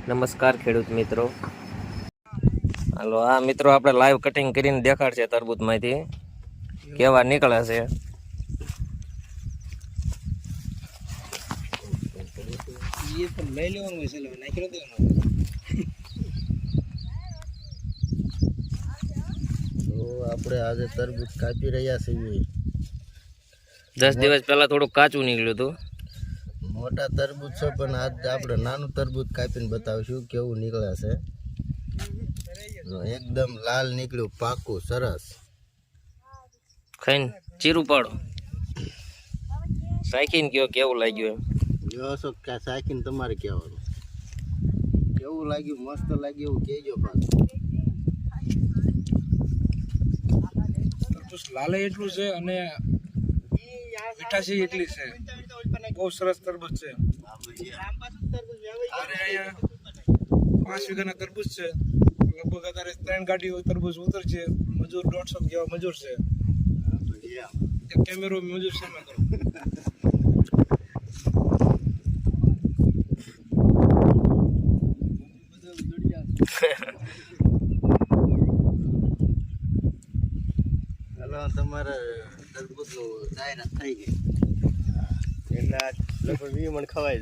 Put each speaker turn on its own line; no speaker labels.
નમસ્કાર ખેડૂત મિત્રો. હાલો આ મિત્રો આપણે લાઈવ કટિંગ કરીને દેખાડશે તરબૂચમાંથી કેવા નીકળે છે.
તો આપણે આજે તરબૂચ કાપી રહ્યા છીએ.
10 દિવસ પહેલા થોડું કાચું નીકળ્યું હતું.
મોટા તરબૂચ છે પણ આજ આપણે નાનું તરબૂચ કાપીને બતાવીશું કેવું નીકળે છે. એકદમ લાલ નીકળ્યું, પાકું, સરસ.
ખાઈને ચીરું પાડો, સાખીને કયો કેવું લાગ્યું એમ.
જો અશોક સાકીને તમારે કહેવાનું કેવું લાગ્યું. મસ્ત લાગ્યું એવું કહેજો. પાછું
તરબૂચ લાલે એટલું છે અને મીઠાશી એટલી છે. બહુ સરસ તરબૂચ છે. અને અહીંયા 5 વીઘાના તરબૂચ છે. લગભગ અત્યારે 3 ગાડીઓ તરબૂચ ઉતરશે. મજૂર 150 જેવા મજૂર છે. કેમેરો મજૂર સામે કરો.
હલો, તમારે તરબૂચનું જાહેરાત થઈ ગઈ એટલે લગભગ 20 મણ ખવાય